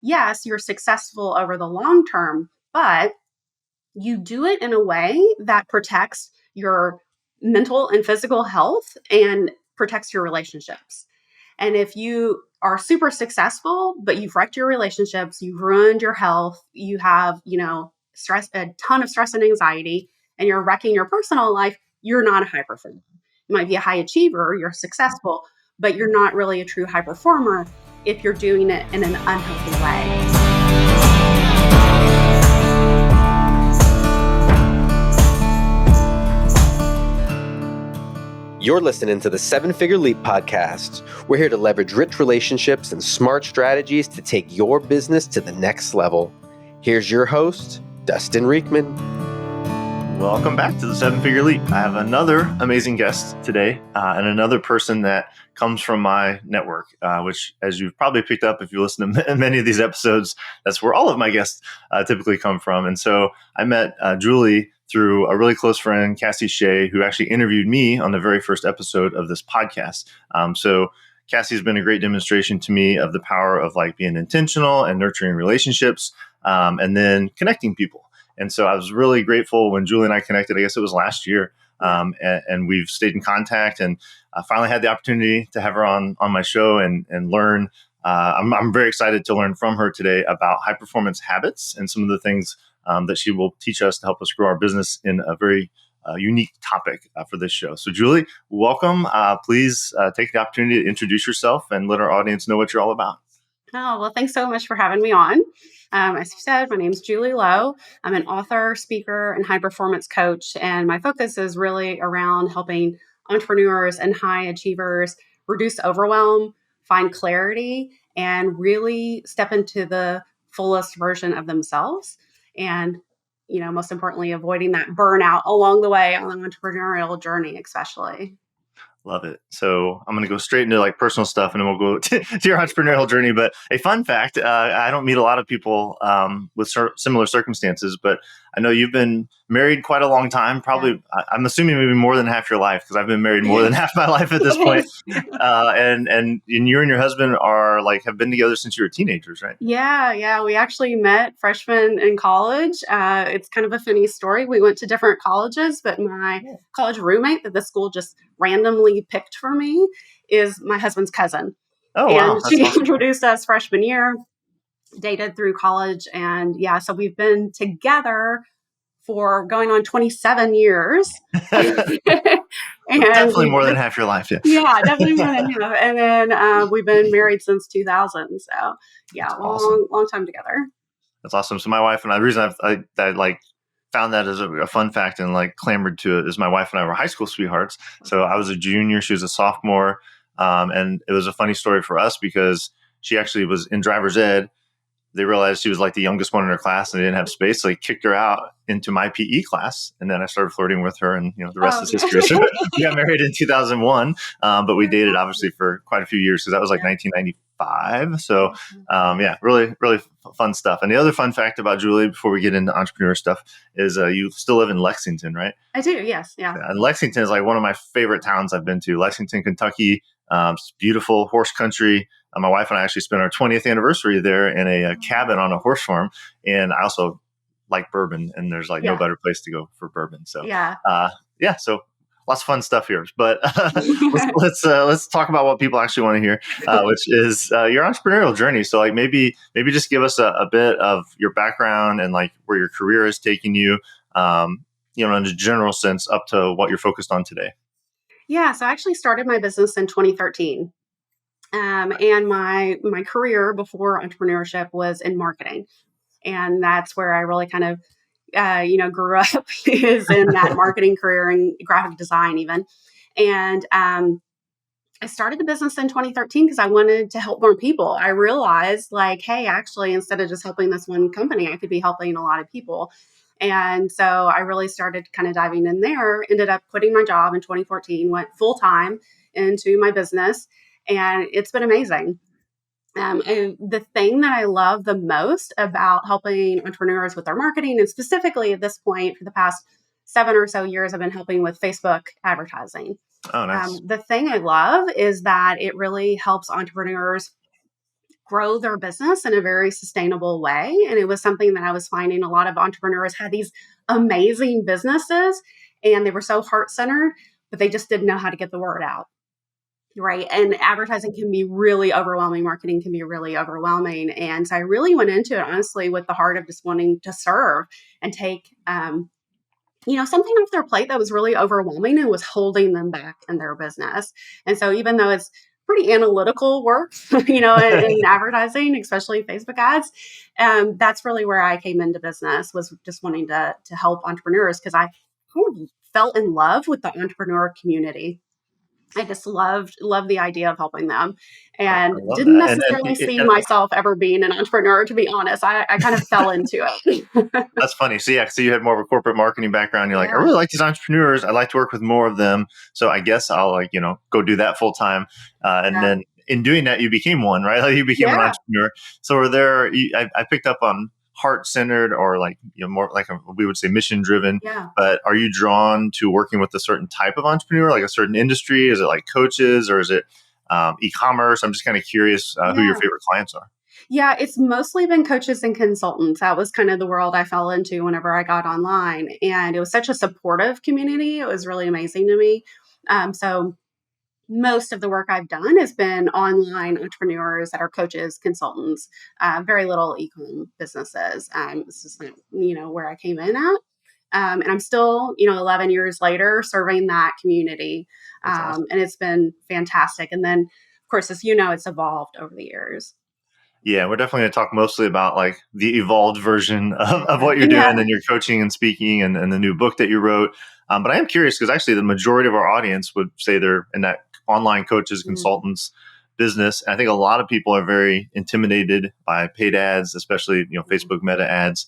yes, you're successful over the long term, but you do it in a way that protects your mental and physical health and protects your relationships. And if you are super successful, but you've wrecked your relationships, you've ruined your health, you have, stress, a ton of stress and anxiety, and you're wrecking your personal life, you're not a high performer. You might be a high achiever, you're successful, but you're not really a true high performer if you're doing it in an unhealthy way. You're listening to the 7-Figure Leap podcast. We're here to leverage rich relationships and smart strategies to take your business to the next level. Here's your host, Dustin Riekman. Welcome back to the 7-Figure Leap. I have another amazing guest today and another person that comes from my network, which, as you've probably picked up if you listen to many of these episodes, that's where all of my guests typically come from. And so I met Julie through a really close friend, Cassie Shea, who actually interviewed me on the very first episode of this podcast. So Cassie's been a great demonstration to me of the power of being intentional and nurturing relationships and then connecting people. And so I was really grateful when Julie and I connected. I guess it was last year. And we've stayed in contact, and I finally had the opportunity to have her on my show and learn. I'm very excited to learn from her today about high performance habits and some of the things that she will teach us to help us grow our business in a very unique topic for this show. So Julie, welcome. Please take the opportunity to introduce yourself and let our audience know what you're all about. Oh, well, thanks so much for having me on. As you said, my name is Julie Lowe. I'm an author, speaker, and high performance coach. And my focus is really around helping entrepreneurs and high achievers reduce overwhelm, find clarity, and really step into the fullest version of themselves. And, most importantly, avoiding that burnout along the way on the entrepreneurial journey, especially. Love it. So I'm going to go straight into personal stuff, and then we'll go to your entrepreneurial journey. But a fun fact, I don't meet a lot of people with similar circumstances, but I know you've been married quite a long time, probably, yeah. I'm assuming maybe more than half your life, because I've been married more than half my life at this point. And you and your husband are have been together since you were teenagers, right? Yeah. We actually met freshmen in college. It's kind of a funny story. We went to different colleges, but my college roommate that the school just randomly picked for me is my husband's cousin. Oh, wow. And she introduced us freshman year, dated through college. And so we've been together for going on 27 years. And definitely more than half your life. Yeah, definitely more than half. And then we've been married since 2000. So long time together. That's awesome. So my wife and I, the reason I found that as a fun fact and clamored to it is my wife and I were high school sweethearts. So I was a junior, she was a sophomore. And it was a funny story for us because she actually was in driver's ed. They realized she was the youngest one in her class and they didn't have space. So they kicked her out into my PE class. And then I started flirting with her and, the rest is history. So we got married in 2001. But we dated obviously for quite a few years because that was 1995. So really, really fun stuff. And the other fun fact about Julie, before we get into entrepreneur stuff, is you still live in Lexington, right? I do, yes. Yeah. And Lexington is one of my favorite towns I've been to. Lexington, Kentucky, it's beautiful horse country. My wife and I actually spent our 20th anniversary there in a cabin on a horse farm. And I also like bourbon, and there's no better place to go for bourbon. So so lots of fun stuff here. But let's talk about what people actually want to hear, which is your entrepreneurial journey. So maybe just give us a bit of your background and where your career has taken you, in a general sense up to what you're focused on today. Yeah, so I actually started my business in 2013. And my career before entrepreneurship was in marketing. And that's where I really kind of, grew up is in that marketing career and graphic design even. And I started the business in 2013 because I wanted to help more people. I realized hey, actually, instead of just helping this one company, I could be helping a lot of people. And so I really started kind of diving in there, ended up quitting my job in 2014, went full time into my business. And it's been amazing. And the thing that I love the most about helping entrepreneurs with their marketing, and specifically at this point for the past 7 or so years, I've been helping with Facebook advertising. Oh, nice. The thing I love is that it really helps entrepreneurs grow their business in a very sustainable way. And it was something that I was finding a lot of entrepreneurs had these amazing businesses and they were so heart-centered, but they just didn't know how to get the word out. Right. And advertising can be really overwhelming. Marketing can be really overwhelming. And so I really went into it, honestly, with the heart of just wanting to serve and take, something off their plate that was really overwhelming and was holding them back in their business. And so even though it's pretty analytical work, in advertising, especially Facebook ads, that's really where I came into business, was just wanting to help entrepreneurs, because I kind of fell in love with the entrepreneur community. I just loved the idea of helping them, I and love didn't that. necessarily see myself ever being an entrepreneur, to be honest. I kind of fell into it. That's funny. So so you had more of a corporate marketing background. You're like, I Yeah. really like these entrepreneurs. I'd like to work with more of them. So I guess I'll go do that full time. And Yeah. then in doing that, you became one, right? Like you became an Yeah. entrepreneur. So were there, I picked up on heart-centered, or more like we would say mission driven, Yeah. but are you drawn to working with a certain type of entrepreneur, like a certain industry? Is it like coaches, or is it e-commerce? I'm just kind of curious who your Yeah. favorite clients are. Yeah, it's mostly been coaches and consultants. That was kind of the world I fell into whenever I got online. And it was such a supportive community. It was really amazing to me. So most of the work I've done has been online entrepreneurs that are coaches, consultants, very little e-com businesses. This is not, where I came in at. And I'm still, 11 years later, serving that community. That's awesome. And it's been fantastic. And then, of course, as you know, it's evolved over the years. Yeah, we're definitely going to talk mostly about like the evolved version of what you're Yeah. doing and your coaching and speaking and the new book that you wrote. But I am curious because actually the majority of our audience would say they're in that online coaches, consultants business. And I think a lot of people are very intimidated by paid ads, especially, Facebook meta ads.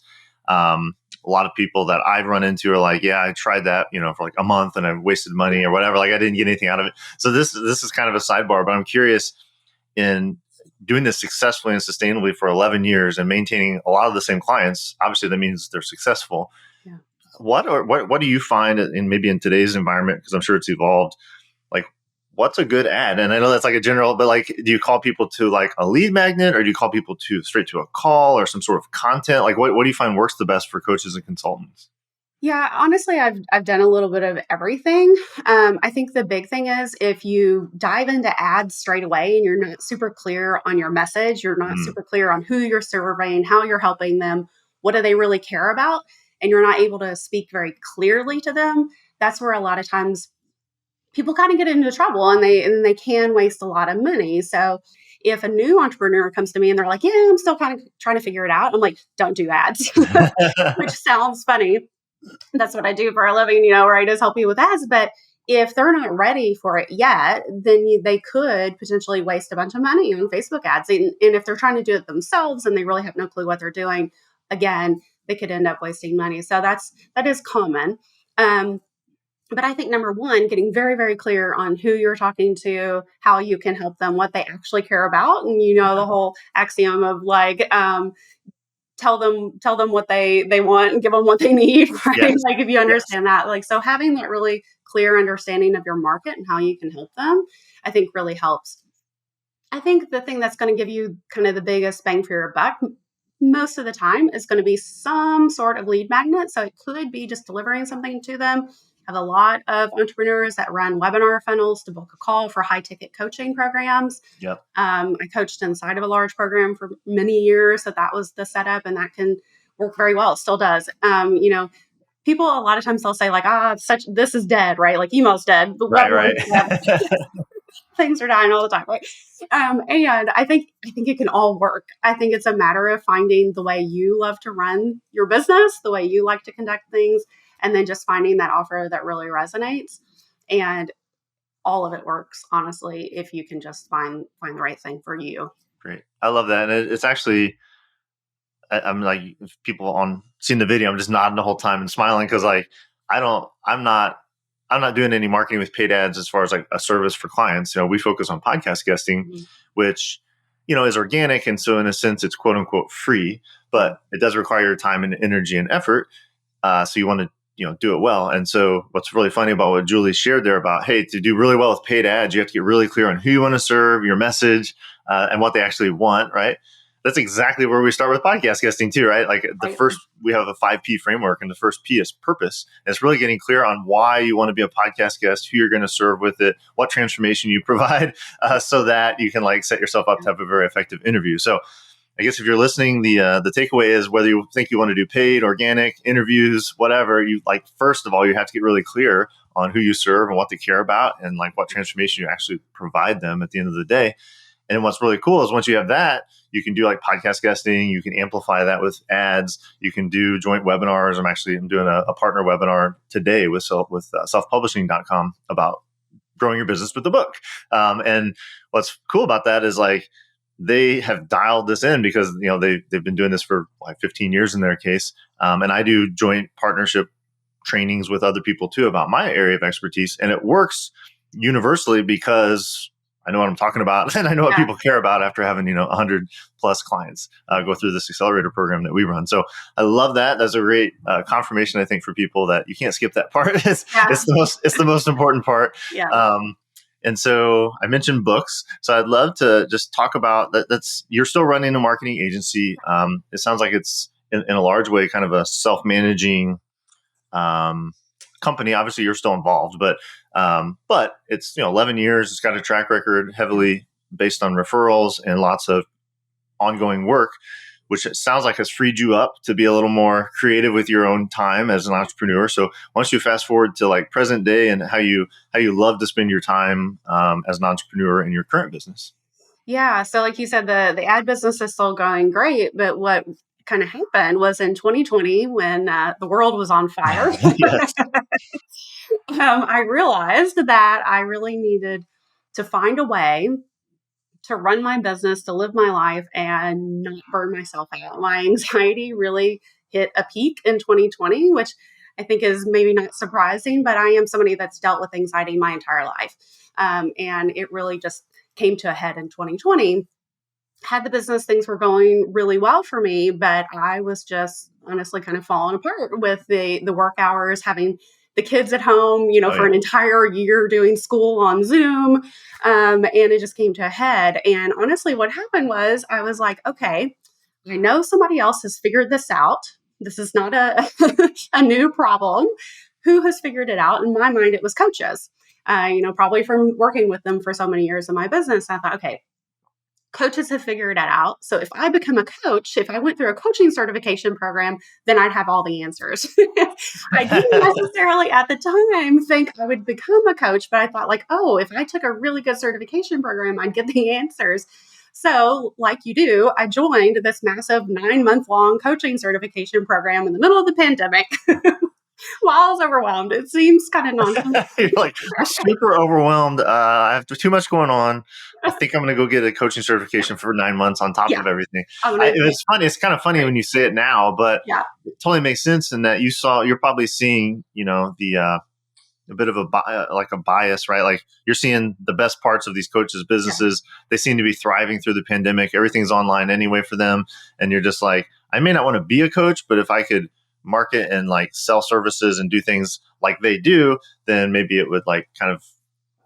A lot of people that I've run into are like, yeah, I tried that, for like a month and I wasted money or whatever. Like I didn't get anything out of it. So this is kind of a sidebar, but I'm curious, in doing this successfully and sustainably for 11 years and maintaining a lot of the same clients, obviously that means they're successful. Yeah. What do you find maybe in today's environment? Because I'm sure it's evolved. Like, what's a good ad? And I know that's like a general, but like, do you call people to like a lead magnet, or do you call people to straight to a call or some sort of content? Like, what do you find works the best for coaches and consultants? Yeah, honestly, I've done a little bit of everything. I think the big thing is if you dive into ads straight away and you're not super clear on your message, you're not super clear on who you're serving, how you're helping them, what do they really care about, and you're not able to speak very clearly to them, that's where a lot of times people kind of get into trouble, and they can waste a lot of money. So if a new entrepreneur comes to me and they're like, yeah, I'm still kind of trying to figure it out, I'm like, don't do ads, which sounds funny. That's what I do for a living, where I just help you with ads. But if they're not ready for it yet, then they could potentially waste a bunch of money on Facebook ads. And if they're trying to do it themselves and they really have no clue what they're doing, again, they could end up wasting money. So that is common. But I think number one, getting very, very clear on who you're talking to, how you can help them, what they actually care about. And, the whole axiom of like, tell them what they want and give them what they need, right? Yes. Like if you Yes. understand that, like, so having that really clear understanding of your market and how you can help them, I think really helps. I think the thing that's going to give you kind of the biggest bang for your buck most of the time is going to be some sort of lead magnet. So it could be just delivering something to them. I have a lot of entrepreneurs that run webinar funnels to book a call for high ticket coaching programs. Yep. I coached inside of a large program for many years. So that was the setup, and that can work very well. It still does. People, a lot of times they'll say like, this is dead, right? Like email's dead. Right. Things are dying all the time, right? And I think it can all work. I think it's a matter of finding the way you love to run your business, the way you like to conduct things, and then just finding that offer that really resonates. And all of it works, honestly, if you can just find the right thing for you. Great. I love that. And it's actually, I'm like, if people on seeing the video, I'm just nodding the whole time and smiling because like I'm not doing any marketing with paid ads as far as like a service for clients. We focus on podcast guesting, which is organic, and so in a sense it's quote unquote free, but it does require your time and energy and effort. So you want to do it well. And so what's really funny about what Julie shared there about, hey, to do really well with paid ads, you have to get really clear on who you want to serve, your message, and what they actually want, right? That's exactly where we start with podcast guesting too, right? Like we have a 5P framework, and the first P is purpose. And it's really getting clear on why you want to be a podcast guest, who you're going to serve with it, what transformation you provide, so that you can like set yourself up to have a very effective interview. So I guess if you're listening, the takeaway is whether you think you want to do paid, organic, interviews, whatever, you like, first of all, you have to get really clear on who you serve and what they care about and like what transformation you actually provide them at the end of the day. And what's really cool is once you have that, you can do like podcast guesting. You can amplify that with ads. You can do joint webinars. I'm doing a partner webinar today with selfpublishing.com about growing your business with the book. And what's cool about that is like they have dialed this in because they've been doing this for like 15 years in their case. And I do joint partnership trainings with other people too about my area of expertise, and it works universally because I know what I'm talking about, and I know what people care about after having 100 plus clients go through this accelerator program that we run. So I love that. That's a great confirmation, I think, for people that you can't skip that part. It's the most important part. Yeah. And so I mentioned books. So I'd love to just talk about that. You're still running a marketing agency. It sounds like it's in a large way kind of a self-managing company. Obviously, you're still involved, but it's 11 years. It's got a track record heavily based on referrals and lots of ongoing work, which it sounds like has freed you up to be a little more creative with your own time as an entrepreneur. So why don't you fast forward to like present day and how you love to spend your time as an entrepreneur in your current business? Yeah. So like you said, the ad business is still going great, but what kind of happened was in 2020 when the world was on fire, Yes. I realized that I really needed to find a way to run my business, to live my life and not burn myself out. My anxiety really hit a peak in 2020, which I think is maybe not surprising, but I am somebody that's dealt with anxiety my entire life. And it really just came to a head in 2020. Had the business, things were going really well for me, but I was just honestly kind of falling apart with the work hours, having the kids at home, for an entire year doing school on Zoom. And it just came to a head. And honestly, what happened was I was like, okay, I know somebody else has figured this out. This is not a, a new problem. Who has figured it out? In my mind, it was coaches, probably from working with them for so many years in my business. I thought, okay, coaches have figured it out. So if I become a coach, if I went through a coaching certification program, then I'd have all the answers. I didn't necessarily at the time think I would become a coach, but I thought like, oh, if I took a really good certification program, I'd get the answers. So like you do, I joined this massive 9-month-long coaching certification program in the middle of the pandemic. While I was overwhelmed. It seems kind of nonsense. You're like, I'm super overwhelmed. I have too much going on. I think I'm going to go get a coaching certification for 9 months on top of everything. It's funny. It's kind of funny when you say it now, but it totally makes sense in that you're probably seeing, a bit of a bias, right? Like you're seeing the best parts of these coaches' businesses. They seem to be thriving through the pandemic. Everything's online anyway for them. And you're just like, I may not want to be a coach, but if I could market and like sell services and do things like they do, then maybe it would like kind of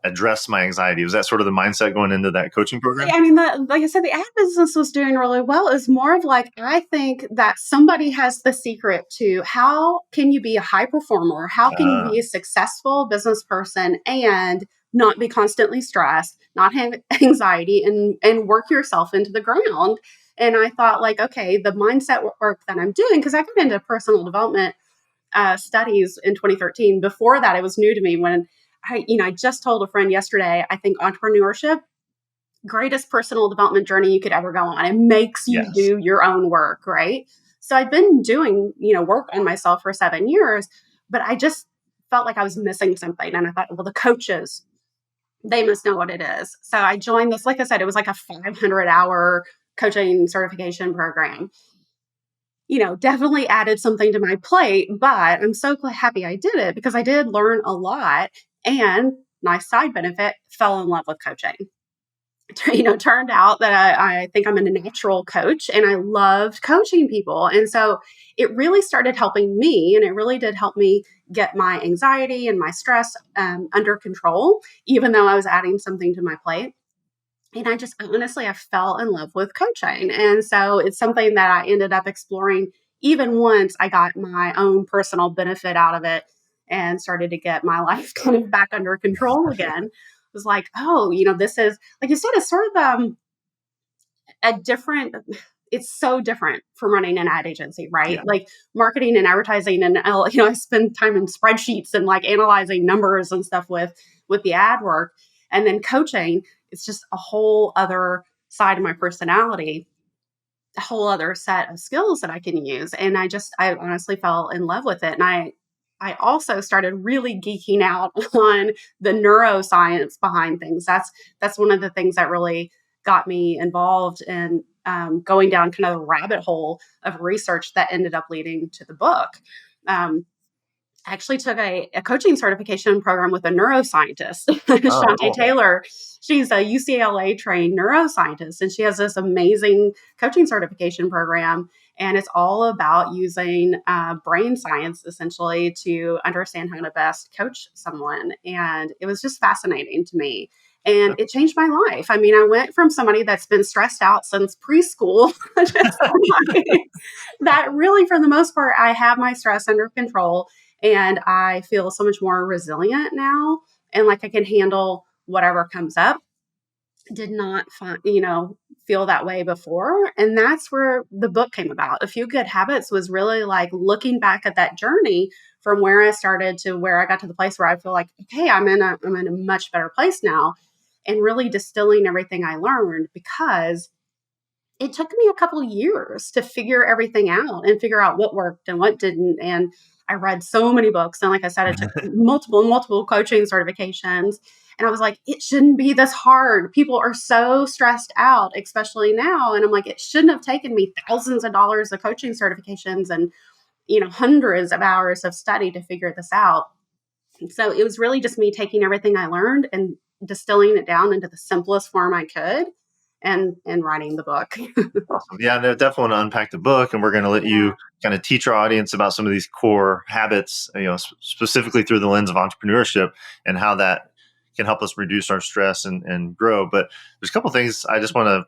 address my anxiety. Was that sort of the mindset going into that coaching program? I mean, like I said, the ad business was doing really well. It's more of like, I think that somebody has the secret to how can you be a high performer? How can you be a successful business person and not be constantly stressed, not have anxiety and work yourself into the ground? And I thought like, okay, the mindset work that I'm doing, because I got into personal development studies in 2013. Before that, it was new to me when I just told a friend yesterday, I think entrepreneurship, greatest personal development journey you could ever go on. It makes you do your own work, right? So I've been doing, work on myself for 7 years, but I just felt like I was missing something. And I thought, well, the coaches, they must know what it is. So I joined this, like I said, it was like a 500-hour coaching certification program. Definitely added something to my plate, but I'm so happy I did it because I did learn a lot. And nice side benefit, fell in love with coaching. Turned out that I think I'm a natural coach and I loved coaching people. And so it really started helping me, and it really did help me get my anxiety and my stress under control, even though I was adding something to my plate. And I fell in love with coaching. And so it's something that I ended up exploring even once I got my own personal benefit out of it and started to get my life kind of back under control again. It was like, oh, this is, like you said, it's sort of a different, it's so different from running an ad agency, right? Yeah. Like marketing and advertising, and I spend time in spreadsheets and like analyzing numbers and stuff with the ad work. And then coaching, it's just a whole other side of my personality, a whole other set of skills that I can use. And I honestly fell in love with it. And I also started really geeking out on the neuroscience behind things. That's one of the things that really got me involved in going down kind of a rabbit hole of research that ended up leading to the book. I actually took a coaching certification program with a neuroscientist, Shantae Oh, Taylor. She's a UCLA trained neuroscientist, and she has this amazing coaching certification program. And it's all about using brain science essentially to understand how to best coach someone. And it was just fascinating to me. And it changed my life. I mean, I went from somebody that's been stressed out since preschool just that really, for the most part, I have my stress under control and I feel so much more resilient now. And like I can handle whatever comes up. Did not find, feel that way before. And that's where the book came about. A Few Good Habits was really like looking back at that journey from where I started to where I got to the place where I feel like, okay, I'm in a much better place now, and really distilling everything I learned, because it took me a couple of years to figure everything out and figure out what worked and what didn't. And I read so many books. And like I said, I took multiple coaching certifications. And I was like, it shouldn't be this hard. People are so stressed out, especially now. And I'm like, it shouldn't have taken me thousands of dollars of coaching certifications and, hundreds of hours of study to figure this out. And so it was really just me taking everything I learned and distilling it down into the simplest form I could and writing the book. awesome. Yeah, no, definitely want to unpack the book, and we're going to let you kind of teach our audience about some of these core habits, specifically through the lens of entrepreneurship and how that can help us reduce our stress and grow. But there's a couple of things I just want to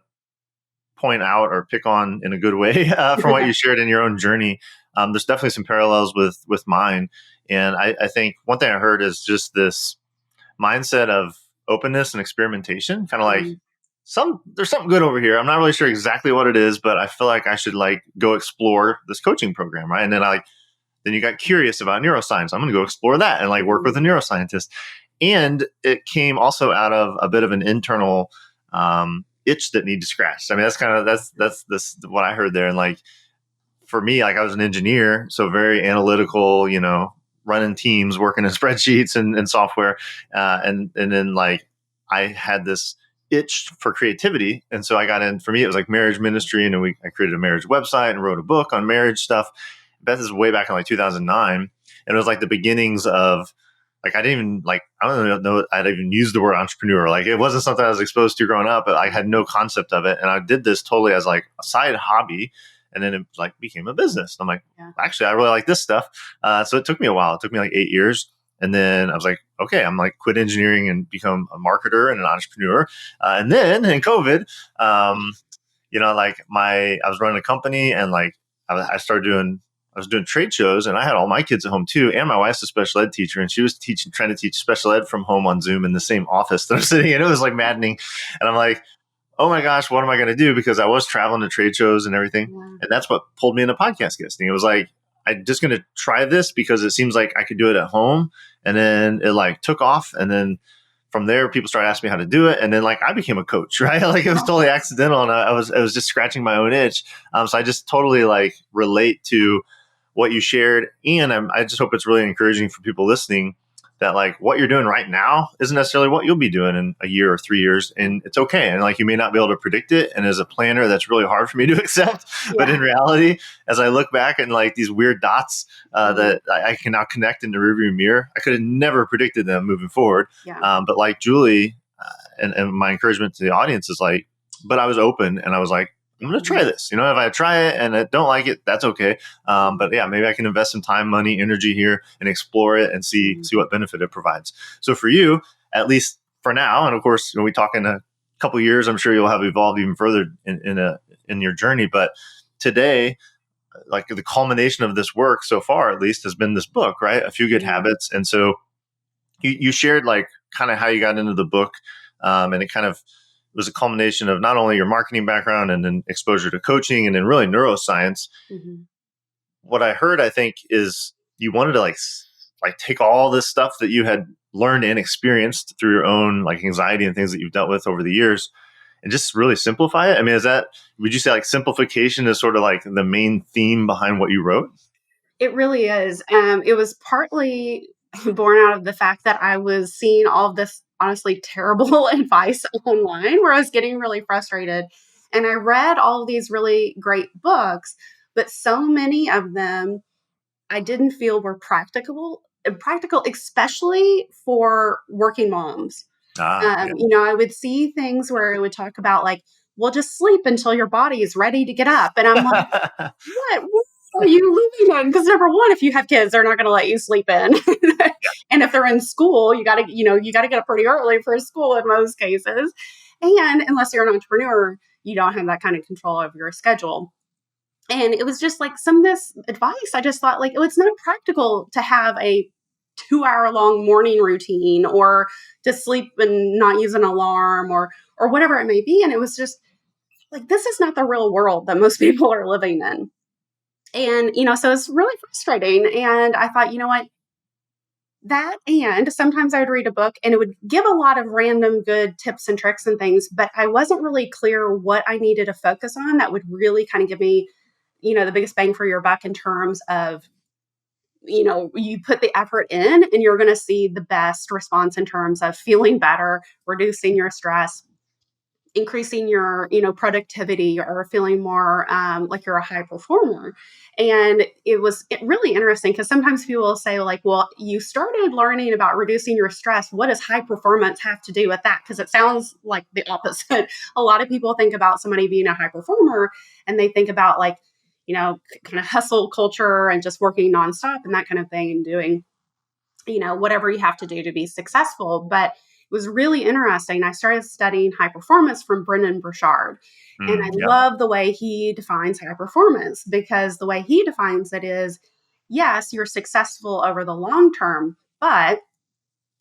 point out or pick on in a good way from what you shared in your own journey. There's definitely some parallels with mine. And I think one thing I heard is just this mindset of openness and experimentation, kind of like there's something good over here. I'm not really sure exactly what it is, but I feel like I should like go explore this coaching program. Right. And then you got curious about neuroscience. I'm going to go explore that and like work with a neuroscientist. And it came also out of a bit of an internal itch that needed scratched. I mean, that's what I heard there. And like, for me, like I was an engineer, so very analytical, running teams, working in spreadsheets and software. And then like I had this itch for creativity. And so I got in, for me, it was like marriage ministry. And then I created a marriage website and wrote a book on marriage stuff. This is way back in like 2009. And it was like the beginnings of like, I don't know, I'd even used the word entrepreneur. Like it wasn't something I was exposed to growing up, but I had no concept of it. And I did this totally as like a side hobby. And then it like became a business. I'm like, actually, I really like this stuff. So it took me a while. It took me like 8 years. And then I was like, okay, I'm like quit engineering and become a marketer and an entrepreneur. And then in COVID, I was running a company and like I was doing trade shows, and I had all my kids at home too. And my wife's a special ed teacher, and she was trying to teach special ed from home on Zoom in the same office that I'm sitting in. It was like maddening. And I'm like, oh my gosh, what am I going to do? Because I was traveling to trade shows and everything. Yeah. And that's what pulled me into podcast guesting. It was like, I'm just going to try this because it seems like I could do it at home. And then it like took off. And then from there, people started asking me how to do it. And then like I became a coach, right? Like it was totally accidental. And I was just scratching my own itch. So I just totally like relate to what you shared. And I just hope it's really encouraging for people listening that like what you're doing right now isn't necessarily what you'll be doing in a year or 3 years. And it's okay. And like, you may not be able to predict it. And as a planner, that's really hard for me to accept. Yeah. But in reality, as I look back and like these weird dots that I can now connect in the rearview mirror, I could have never predicted them moving forward. Yeah. But like Julie and my encouragement to the audience is like, but I was open and I was like, I'm going to try this. If I try it and I don't like it, that's okay. But yeah, maybe I can invest some time, money, energy here and explore it and see what benefit it provides. So for you, at least for now, and of course, we talk in a couple of years, I'm sure you'll have evolved even further in your journey. But today, like the culmination of this work so far, at least, has been this book, right? A Few Good Habits. And so you shared like kind of how you got into the book. And it kind of was a culmination of not only your marketing background and then exposure to coaching and then really neuroscience. Mm-hmm. What I heard, I think, is you wanted to like take all this stuff that you had learned and experienced through your own like anxiety and things that you've dealt with over the years and just really simplify it. I mean, would you say like simplification is sort of like the main theme behind what you wrote? It really is. It was partly born out of the fact that I was seeing all of this honestly terrible advice online where I was getting really frustrated. And I read all of these really great books, but so many of them I didn't feel were practical, especially for working moms. Yeah. I would see things where it would talk about like, well, just sleep until your body is ready to get up. And I'm like, what are you living in? Because number one, if you have kids, they're not going to let you sleep in. And if they're in school, you got to get up pretty early for school in most cases. And unless you're an entrepreneur, you don't have that kind of control over your schedule. And it was just like some of this advice, I just thought like, oh, it's not practical to have a 2-hour-long morning routine or to sleep and not use an alarm or whatever it may be. And it was just like, this is not the real world that most people are living in. And, so it's really frustrating. And I thought, you know what? And sometimes I would read a book and it would give a lot of random good tips and tricks and things, but I wasn't really clear what I needed to focus on that would really kind of give me, the biggest bang for your buck in terms of, you put the effort in and you're going to see the best response in terms of feeling better, reducing your stress, increasing your, productivity or feeling more like you're a high performer. And it really interesting because sometimes people will say like, well, you started learning about reducing your stress. What does high performance have to do with that? Because it sounds like the opposite. A lot of people think about somebody being a high performer and they think about like, kind of hustle culture and just working nonstop and that kind of thing and doing, whatever you have to do to be successful. But it was really interesting. I started studying high performance from Brendon Burchard. And I love the way he defines high performance because the way he defines it is, yes, you're successful over the long term, but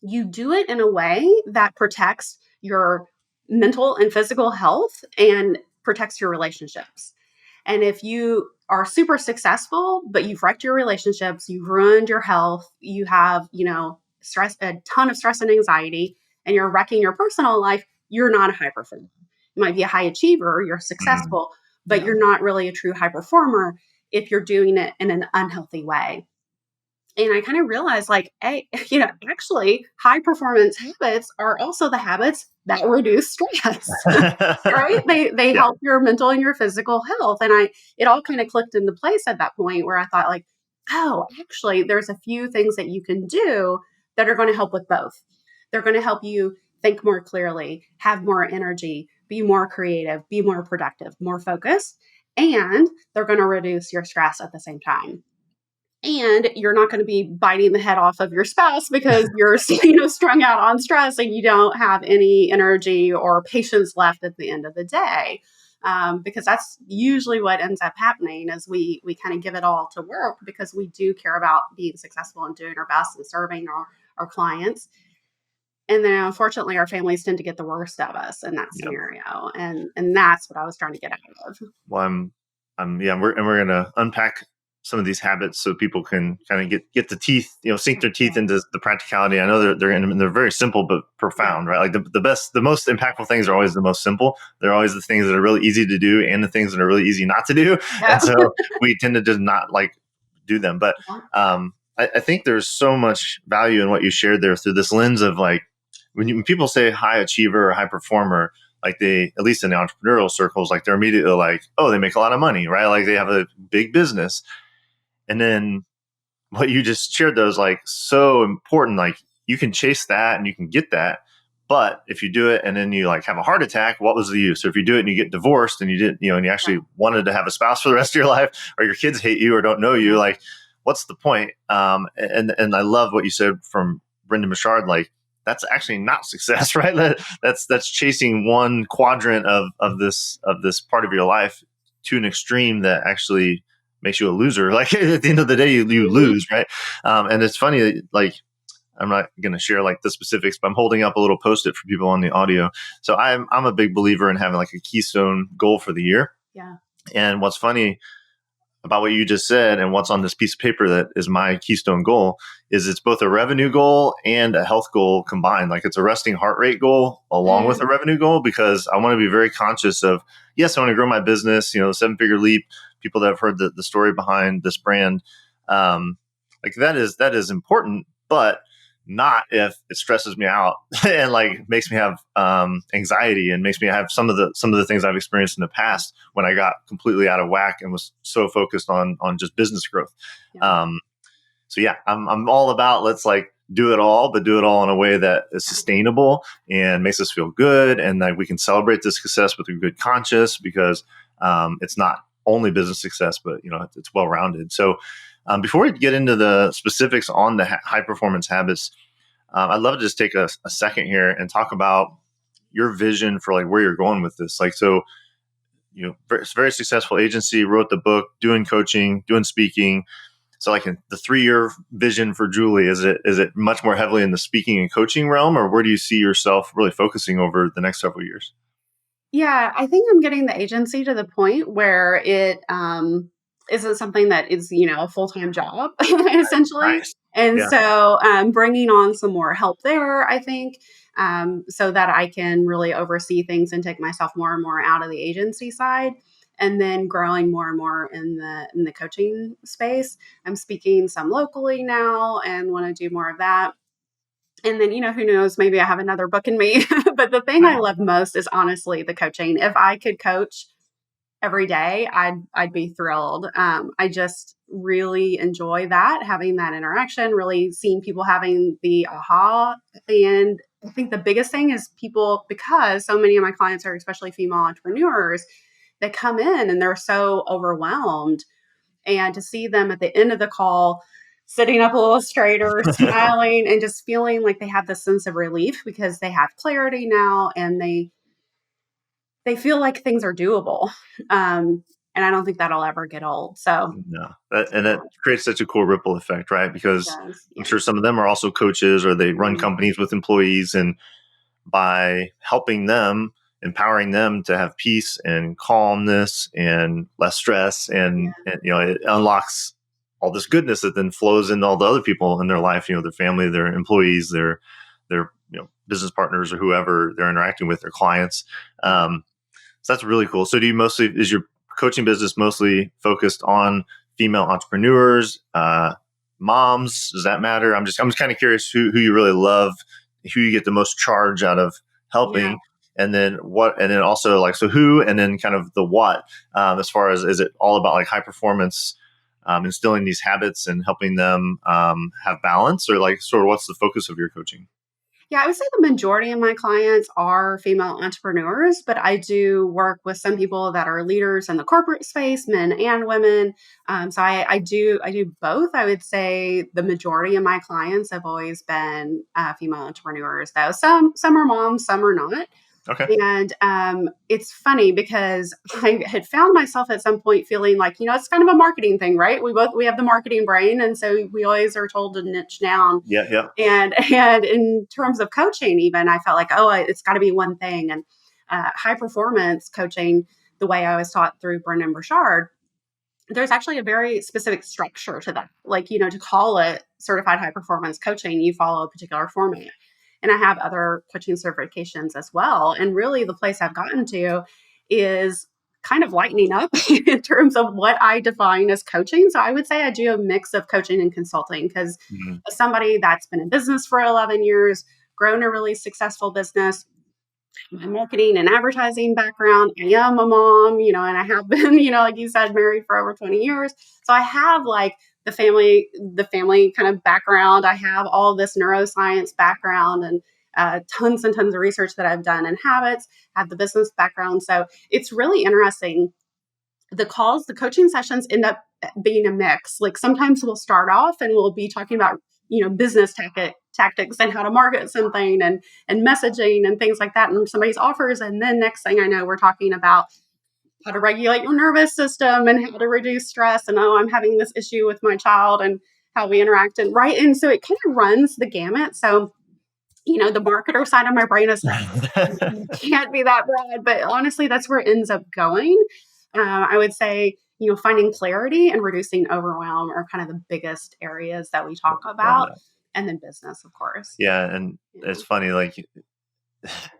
you do it in a way that protects your mental and physical health and protects your relationships. And if you are super successful, but you've wrecked your relationships, you've ruined your health, you have, stress, a ton of stress and anxiety, and you're wrecking your personal life, you're not a high performer. You might be a high achiever, you're successful, but you're not really a true high performer if you're doing it in an unhealthy way. And I kind of realized like, hey, actually high performance habits are also the habits that reduce stress, right? They help your mental and your physical health. And it all kind of clicked into place at that point where I thought like, oh, actually there's a few things that you can do that are going to help with both. They're going to help you think more clearly, have more energy, be more creative, be more productive, more focused, and they're going to reduce your stress at the same time. And you're not going to be biting the head off of your spouse because you're, strung out on stress and you don't have any energy or patience left at the end of the day. Because that's usually what ends up happening is we kind of give it all to work because we do care about being successful and doing our best and serving our clients. And then unfortunately our families tend to get the worst of us in that scenario. And that's what I was trying to get out of. Well, we're going to unpack some of these habits so people can kind of get the teeth, sink their teeth into the practicality. I know they're very simple but profound, right? Like the most impactful things are always the most simple. They're always the things that are really easy to do and the things that are really easy not to do. Yeah. And so we tend to just not like do them. But I think there's so much value in what you shared there through this lens of like when people say high achiever or high performer, like they, at least in the entrepreneurial circles, like they're immediately like, oh, they make a lot of money, right? Like they have a big business. And then what you just shared, though, is like so important. Like you can chase that and you can get that. But if you do it and then you like have a heart attack, what was the use? Or if you do it and you get divorced and you didn't, and you actually wanted to have a spouse for the rest of your life, or your kids hate you or don't know you, like what's the point? And I love what you said from Brendon Burchard. Like that's actually not success, right? That's chasing one quadrant of this part of your life to an extreme that actually makes you a loser. Like at the end of the day, you lose, right? And it's funny, like I'm not going to share like the specifics, but I'm holding up a little post-it for people on the audio. So I'm a big believer in having like a keystone goal for the year. Yeah. And what's funny about what you just said and what's on this piece of paper that is my keystone goal is it's both a revenue goal and a health goal combined. Like it's a resting heart rate goal along with a revenue goal, because I want to be very conscious of, yes, I want to grow my business, the 7-figure leap, people that have heard the story behind this brand. Like that is important, but not if it stresses me out and like makes me have anxiety and makes me have some of the things I've experienced in the past when I got completely out of whack and was so focused on just business growth. Yeah. So yeah, I'm all about let's like do it all, but do it all in a way that is sustainable and makes us feel good, and that we can celebrate this success with a good conscience, because it's not only business success, but it's well rounded. So. Before we get into the specifics on the high performance habits, I'd love to just take a second here and talk about your vision for like where you're going with this. Like, so, very successful agency, wrote the book, doing coaching, doing speaking. So like the 3-year vision for Julie, is it much more heavily in the speaking and coaching realm, or where do you see yourself really focusing over the next several years? Yeah, I think I'm getting the agency to the point where it isn't something that is, a full-time job, essentially. Nice. And Yeah. so bringing on some more help there, I think, so that I can really oversee things and take myself more and more out of the agency side, and then growing more and more in the coaching space. I'm speaking some locally now and want to do more of that. And then, who knows, maybe I have another book in me. But the thing I Right. love most is honestly the coaching. If I could coach every day, I'd be thrilled. I just really enjoy that, having that interaction, really seeing people having the aha. And I think the biggest thing is people, because so many of my clients are especially female entrepreneurs that come in and they're so overwhelmed, and to see them at the end of the call sitting up a little straighter, smiling, and just feeling like they have this sense of relief because they have clarity now, and they feel like things are doable. And I don't think that'll ever get old. So No, that creates such a cool ripple effect, right? Because does, I'm yeah. sure some of them are also coaches, or they run Mhm. companies with employees, and by helping them, empowering them to have peace and calmness and less stress, and it unlocks all this goodness that then flows into all the other people in their life, their family, their employees, their business partners, or whoever they're interacting with, their clients. So that's really cool. So is your coaching business mostly focused on female entrepreneurs, moms? Does that matter? I'm just kind of curious who you really love, who you get the most charge out of helping. Yeah. And then also like, so who, and then kind of the what, as far as, is it all about like high performance, instilling these habits and helping them have balance, or like sort of what's the focus of your coaching? Yeah, I would say the majority of my clients are female entrepreneurs, but I do work with some people that are leaders in the corporate space, men and women. So I do both. I would say the majority of my clients have always been female entrepreneurs, though some are moms, some are not. Okay. And it's funny because I had found myself at some point feeling like, it's kind of a marketing thing, right? We have the marketing brain, and so we always are told to niche down. Yeah. And in terms of coaching, even I felt like, it's got to be one thing. And high performance coaching, the way I was taught through Brendan Burchard, there's actually a very specific structure to that. Like, to call it certified high performance coaching, you follow a particular format. And I have other coaching certifications as well. And really the place I've gotten to is kind of lightening up in terms of what I define as coaching. So I would say I do a mix of coaching and consulting, because as somebody that's been in business for 11 years, grown a really successful business, my marketing and advertising background, I am a mom, and I have been, like you said, married for over 20 years. So I have like the family kind of background. I have all this neuroscience background, and tons and tons of research that I've done in habits, have the business background. So it's really interesting. The coaching sessions end up being a mix. Like sometimes we'll start off and we'll be talking about business tactics and how to market something and messaging and things like that and somebody's offers. And then next thing I know, we're talking about how to regulate your nervous system and how to reduce stress. And I'm having this issue with my child and how we interact. And right. And so it kind of runs the gamut. So, the marketer side of my brain is can't be that broad, but honestly, that's where it ends up going. I would say, finding clarity and reducing overwhelm are kind of the biggest areas that we talk about. And then business, of course. Yeah. And it's funny, like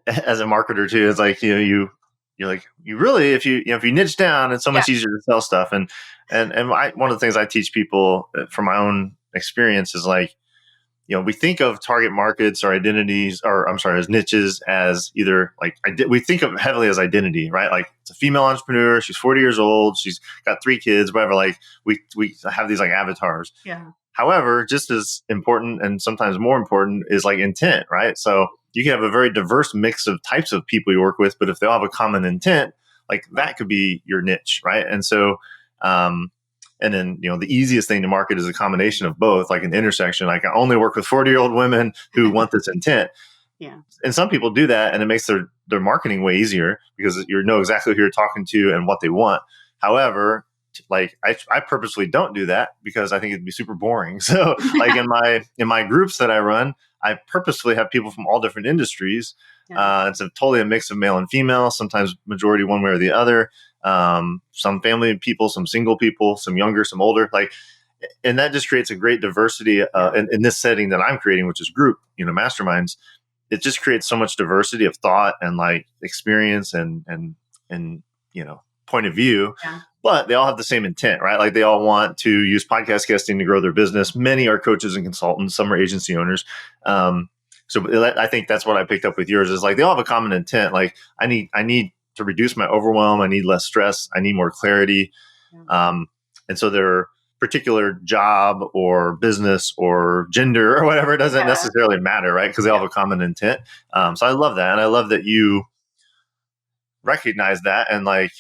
as a marketer too, it's like, you're like, you really, if you niche down, it's so much easier to sell stuff. And one of the things I teach people from my own experience is like, we think of target markets or identities, as niches as either like, we think of heavily as identity, right? Like it's a female entrepreneur. She's 40 years old. She's got 3 kids, whatever. Like we have these like avatars. Yeah. However, just as important and sometimes more important is like intent, right? So you can have a very diverse mix of types of people you work with, but if they all have a common intent, like that could be your niche, right? And so, and then, the easiest thing to market is a combination of both, like an intersection. Like I only work with 40-year-old women who want this intent. Yeah. And some people do that and it makes their marketing way easier because you know exactly who you're talking to and what they want. However, like I purposely don't do that because I think it'd be super boring. So like in my groups that I run, I purposefully have people from all different industries. Yeah. It's totally a mix of male and female, sometimes majority one way or the other. Some family people, some single people, some younger, some older, and that just creates a great diversity in this setting that I'm creating, which is group, masterminds. It just creates so much diversity of thought and like experience and point of view. Yeah. But they all have the same intent, right? Like they all want to use podcast guesting to grow their business. Many are coaches and consultants. Some are agency owners. So I think that's what I picked up with yours is like they all have a common intent. Like I need to reduce my overwhelm. I need less stress. I need more clarity. And so their particular job or business or gender or whatever, it doesn't necessarily matter, right? Because they all have a common intent. So I love that. And I love that you recognize that and like,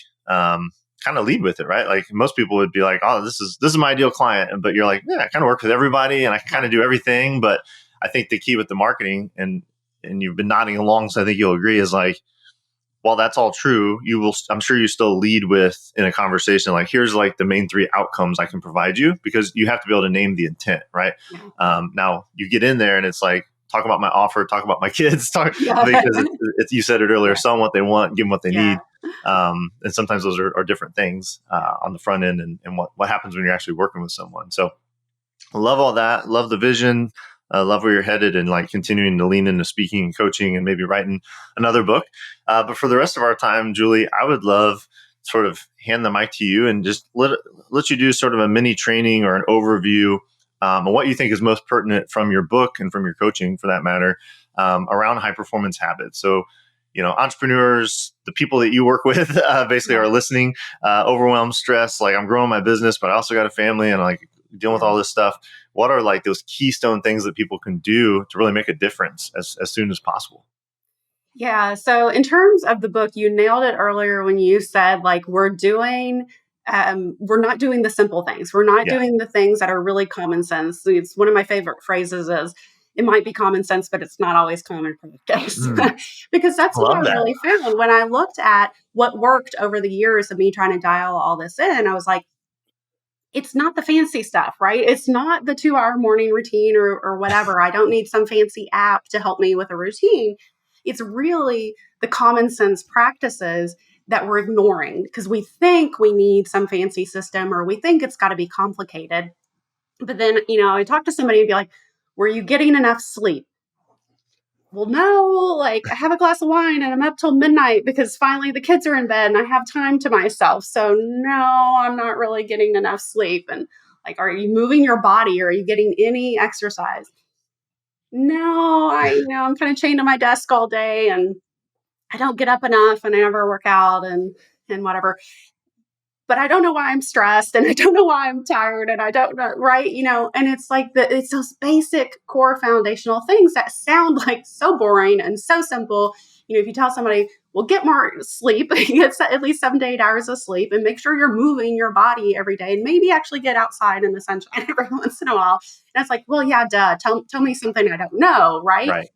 kind of lead with it, right? Like most people would be like, oh, this is my ideal client. But you're like, yeah, I kind of work with everybody and I kind of do everything. But I think the key with the marketing and you've been nodding along, so I think you'll agree is like, while that's all true, I'm sure you still lead with in a conversation, like here's like the main 3 outcomes I can provide you because you have to be able to name the intent, right? Yeah. Now you get in there and it's like, talk about my offer, talk about my kids, because you said it earlier, sell them what they want, give them what they need. And sometimes those are different things on the front end and what happens when you're actually working with someone. So I love all that. Love the vision. Love where you're headed and like continuing to lean into speaking and coaching and maybe writing another book. But for the rest of our time, Julie, I would love sort of hand the mic to you and just let you do sort of a mini training or an overview on what you think is most pertinent from your book and from your coaching for that matter around high performance habits. So, entrepreneurs, the people that you work with basically are listening, overwhelmed, stress, like I'm growing my business, but I also got a family and like dealing with all this stuff. What are like those keystone things that people can do to really make a difference as soon as possible? Yeah. So in terms of the book, you nailed it earlier when you said like we're not doing the simple things. We're not doing the things that are really common sense. It's one of my favorite phrases is it might be common sense, but it's not always common practice. Because that's what I really found when I looked at what worked over the years of me trying to dial all this in. I was like, it's not the fancy stuff, right? It's not the 2-hour morning routine or whatever. I don't need some fancy app to help me with a routine. It's really the common sense practices that we're ignoring because we think we need some fancy system or we think it's got to be complicated. But then, I talk to somebody and be like, were you getting enough sleep? Well, no, like I have a glass of wine and I'm up till midnight because finally the kids are in bed and I have time to myself. So no, I'm not really getting enough sleep. And like, are you moving your body? Or are you getting any exercise? No, I'm kind of chained to my desk all day and I don't get up enough and I never work out and whatever. But I don't know why I'm stressed and I don't know why I'm tired and I don't know, right? And it's like it's those basic core foundational things that sound like so boring and so simple. If you tell somebody, well, get more sleep, get at least 7 to 8 hours of sleep, and make sure you're moving your body every day, and maybe actually get outside in the sunshine every once in a while. And it's like, well, yeah, duh. Tell me something I don't know, right? Right.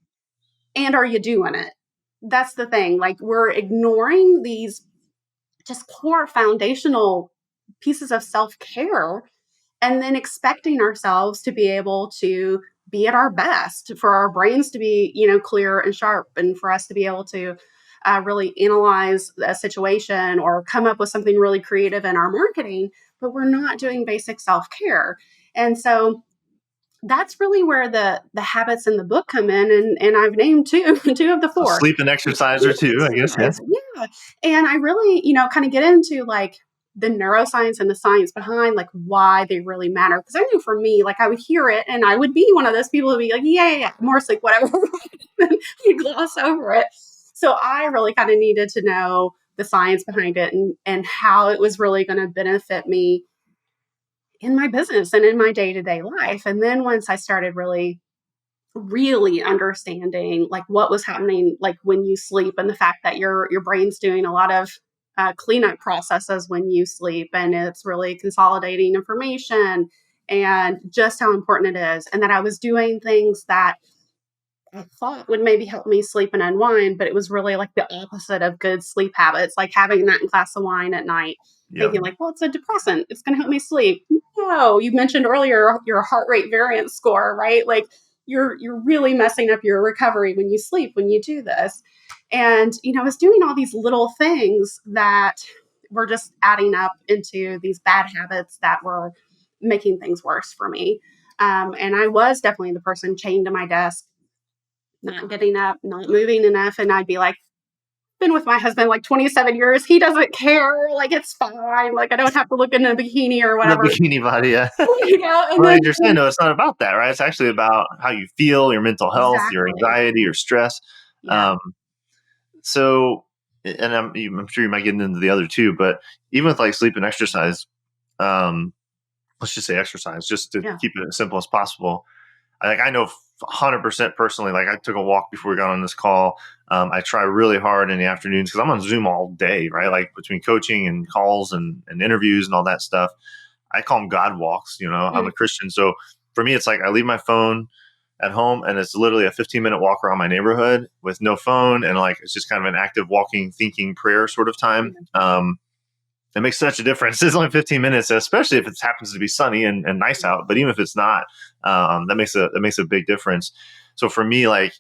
And are you doing it? That's the thing. Like, we're ignoring these just core foundational pieces of self-care, and then expecting ourselves to be able to be at our best, for our brains to be, clear and sharp, and for us to be able to really analyze a situation or come up with something really creative in our marketing, but we're not doing basic self-care. And so that's really where the habits in the book come in, and I've named two of the So four. sleep and exercise are two, I guess. Yeah. Yeah. And I really, kind of get into like the neuroscience and the science behind like why they really matter. Because I knew for me, like I would hear it and I would be one of those people who'd be like, yeah, more sleep, whatever. You gloss over it. So I really kind of needed to know the science behind it, and how it was really going to benefit me in my business and in my day-to-day life. And then once I started really understanding like what was happening, like when you sleep, and the fact that your brain's doing a lot of cleanup processes when you sleep, and it's really consolidating information, and just how important it is, and that I was doing things that I thought would maybe help me sleep and unwind, but it was really like the opposite of good sleep habits, like having that glass of wine at night, Yep. thinking like, well, it's a depressant, it's going to help me sleep. No, you mentioned earlier your heart rate variance score, right? Like you're really messing up your recovery when you sleep, when you do this. And, I was doing all these little things that were just adding up into these bad habits that were making things worse for me. And I was definitely the person chained to my desk, not getting up, not moving enough. And I'd be like, been with my husband like 27 years. He doesn't care. Like, it's fine. Like, I don't have to look in a bikini or whatever. The bikini body, yeah. And Well, then, as you're saying, no, it's not about that, right? It's actually about how you feel, your mental health, your exactly. anxiety, your stress. Yeah. So, and I'm sure you might get into the other two, but even with like sleep and exercise, let's just say exercise, just to keep it as simple as possible. I know 100% personally, like I took a walk before we got on this call. I try really hard in the afternoons because I'm on Zoom all day, right? Like between coaching and calls and interviews and all that stuff. I call them God walks, I'm a Christian. So for me, it's like I leave my phone at home and it's literally a 15-minute walk around my neighborhood with no phone. And like, it's just kind of an active walking, thinking, prayer sort of time. It makes such a difference. It's only 15 minutes, especially if it happens to be sunny and nice out. But even if it's not, that makes a big difference. So for me, like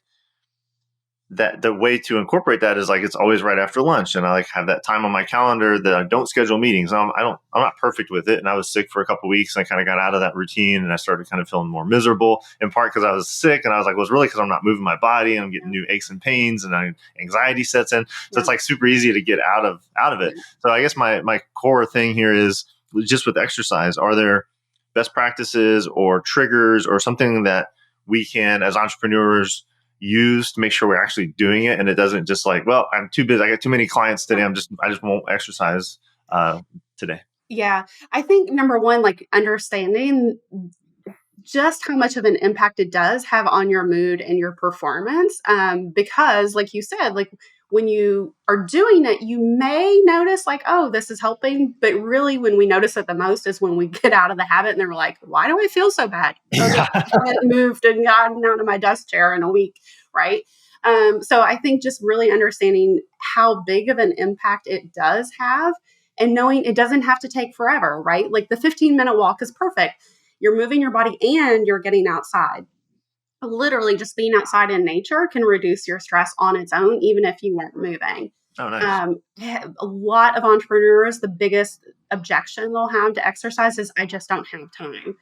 that, the way to incorporate that is like it's always right after lunch, and I like have that time on my calendar that I don't schedule meetings. I'm not perfect with it, and I was sick for a couple of weeks. And I kind of got out of that routine, and I started kind of feeling more miserable. In part because I was sick, and I was like, well, it's really because I'm not moving my body, and I'm getting new aches and pains, and anxiety sets in. So it's like super easy to get out of it. So I guess my core thing here is just with exercise. Are there best practices or triggers or something that we can, as entrepreneurs, use to make sure we're actually doing it, and it doesn't just like, well, I'm too busy, I got too many clients today, I just won't exercise today? Yeah. I think number one, like understanding just how much of an impact it does have on your mood and your performance. Because like you said, like when you are doing it, you may notice like, oh, this is helping. But really when we notice it the most is when we get out of the habit and they're like, why do I feel so bad? I haven't moved and gotten out of my desk chair in a week. Right. So I think just really understanding how big of an impact it does have, and knowing it doesn't have to take forever, right? Like the 15-minute walk is perfect. You're moving your body and you're getting outside. Literally just being outside in nature can reduce your stress on its own, even if you weren't moving. Oh, nice. A lot of entrepreneurs, the biggest objection they'll have to exercise is, I just don't have time.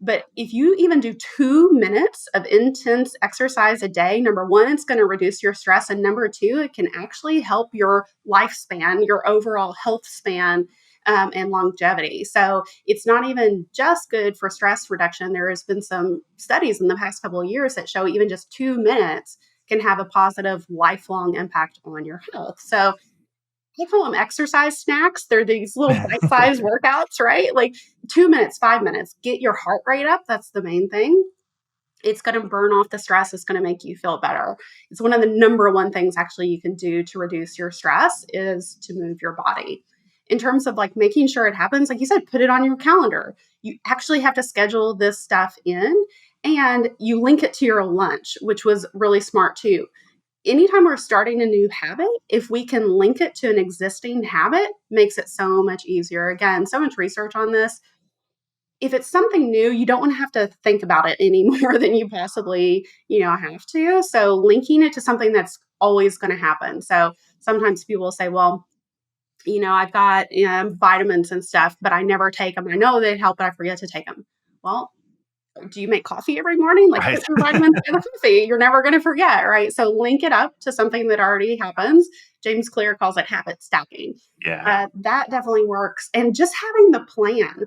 But if you even do 2 minutes of intense exercise a day, number one, it's going to reduce your stress. And number two, it can actually help your lifespan, your overall health span, and longevity. So it's not even just good for stress reduction. There has been some studies in the past couple of years that show even just 2 minutes can have a positive lifelong impact on your health. So I call them exercise snacks. They're these little bite-sized workouts, right? Like 2 minutes, 5 minutes, get your heart rate up. That's the main thing. It's going to burn off the stress. It's going to make you feel better. It's one of the number one things actually you can do to reduce your stress is to move your body. In terms of like making sure it happens, like you said, put it on your calendar. You actually have to schedule this stuff in, and you link it to your lunch, which was really smart too. Anytime we're starting a new habit, if we can link it to an existing habit, makes it so much easier. Again, so much research on this. If it's something new, you don't want to have to think about it any more than you possibly, have to. So linking it to something that's always going to happen. So sometimes people will say, well, I've got vitamins and stuff, but I never take them. I know they'd help, but I forget to take them. Well, do you make coffee every morning? Like Right. put your vitamins in the coffee. You're never going to forget, right? So link it up to something that already happens. James Clear calls it habit stacking. Yeah. That definitely works. And just having the plan.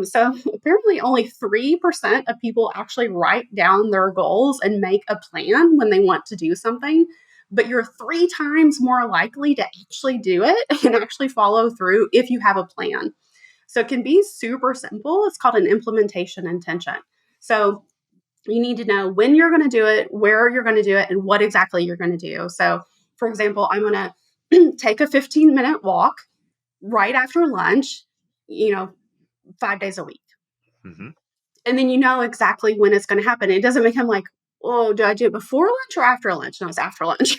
So apparently only 3% of people actually write down their goals and make a plan when they want to do something. But you're 3 times more likely to actually do it and actually follow through if you have a plan. So it can be super simple. It's called an implementation intention. So you need to know when you're going to do it, where you're going to do it, and what exactly you're going to do. So, for example, I'm going to take a 15-minute walk right after lunch, 5 days a week. Mm-hmm. And then you know exactly when it's going to happen. It doesn't become like, oh, do I do it before lunch or after lunch? No, it's after lunch.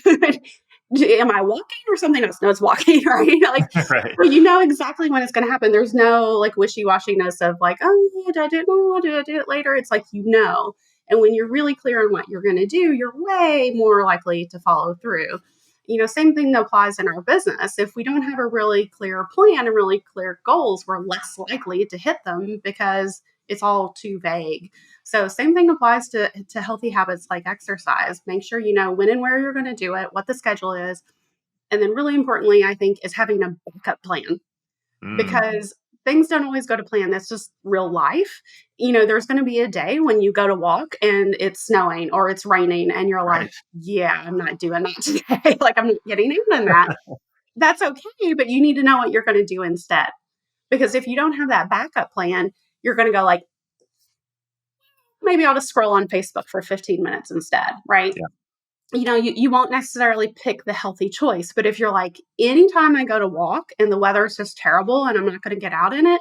Am I walking or something else? No, it's walking, right? Like, Right. well, you know exactly when it's going to happen. There's no like wishy-washiness of like, oh, did I do it now? Did I do it later? It's like, And when you're really clear on what you're going to do, you're way more likely to follow through. Same thing that applies in our business. If we don't have a really clear plan and really clear goals, we're less likely to hit them because it's all too vague. So same thing applies to healthy habits like exercise. Make sure you know when and where you're going to do it, what the schedule is. And then really importantly, I think, is having a backup plan, because things don't always go to plan. That's just real life. There's going to be a day when you go to walk and it's snowing or it's raining and you're like, Right. yeah, I'm not doing that today. Like I'm not getting out on that. That's okay. But you need to know what you're going to do instead. Because if you don't have that backup plan, you're going to go like, maybe I'll just scroll on Facebook for 15 minutes instead, right? Yeah. You won't necessarily pick the healthy choice. But if you're like, anytime I go to walk and the weather is just terrible and I'm not going to get out in it,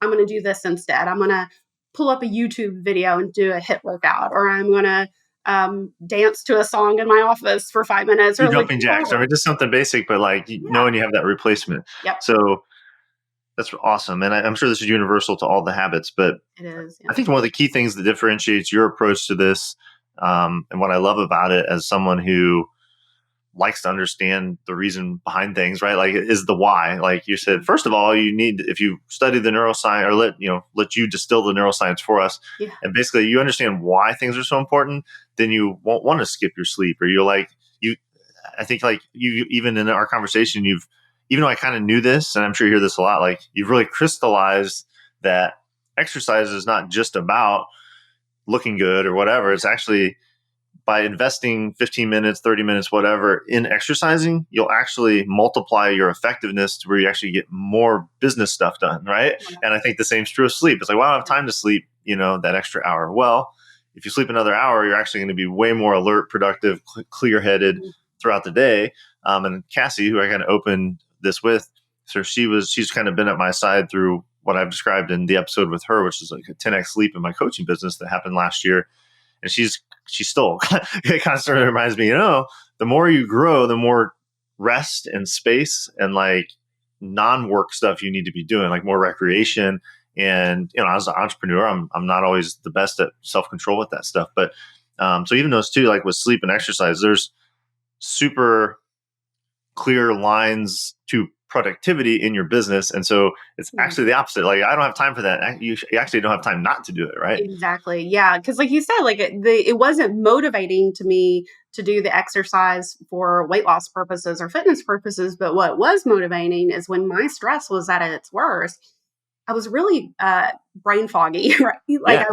I'm going to do this instead. I'm going to pull up a YouTube video and do a HIIT workout, or I'm going to dance to a song in my office for 5 minutes. Or or jumping jacks. I mean, just something basic, but like knowing you have that replacement. Yep. So that's awesome. And I'm sure this is universal to all the habits, but It is. I think one of the key things that differentiates your approach to this, and what I love about it as someone who likes to understand the reason behind things, right? Like, is the why. Like you said, first of all, you need, if you study the neuroscience, or let you distill the neuroscience for us, and basically you understand why things are so important, then you won't want to skip your sleep, or I think like you, even in our conversation, even though I kind of knew this, and I'm sure you hear this a lot, like you've really crystallized that exercise is not just about looking good or whatever. It's actually, by investing 15 minutes, 30 minutes, whatever in exercising, you'll actually multiply your effectiveness to where you actually get more business stuff done, right? Yeah. And I think the same is true of sleep. It's like, well, I don't have time to sleep, that extra hour. Well, if you sleep another hour, you're actually going to be way more alert, productive, clear-headed throughout the day. And Cassie, who I kind of opened this with, so she's kind of been at my side through what I've described in the episode with her, which is like a 10x leap in my coaching business that happened last year. And she's still, it constantly reminds me, the more you grow, the more rest and space and like non-work stuff you need to be doing, like more recreation. And, as an entrepreneur, I'm not always the best at self-control with that stuff. But so even those two, like with sleep and exercise, there's super clear lines to productivity in your business. And so it's actually the opposite. Like, I don't have time for that. You actually don't have time not to do it, right? Exactly. Yeah. Because like you said, like it wasn't motivating to me to do the exercise for weight loss purposes or fitness purposes. But what was motivating is when my stress was at its worst, I was really brain foggy, right? Like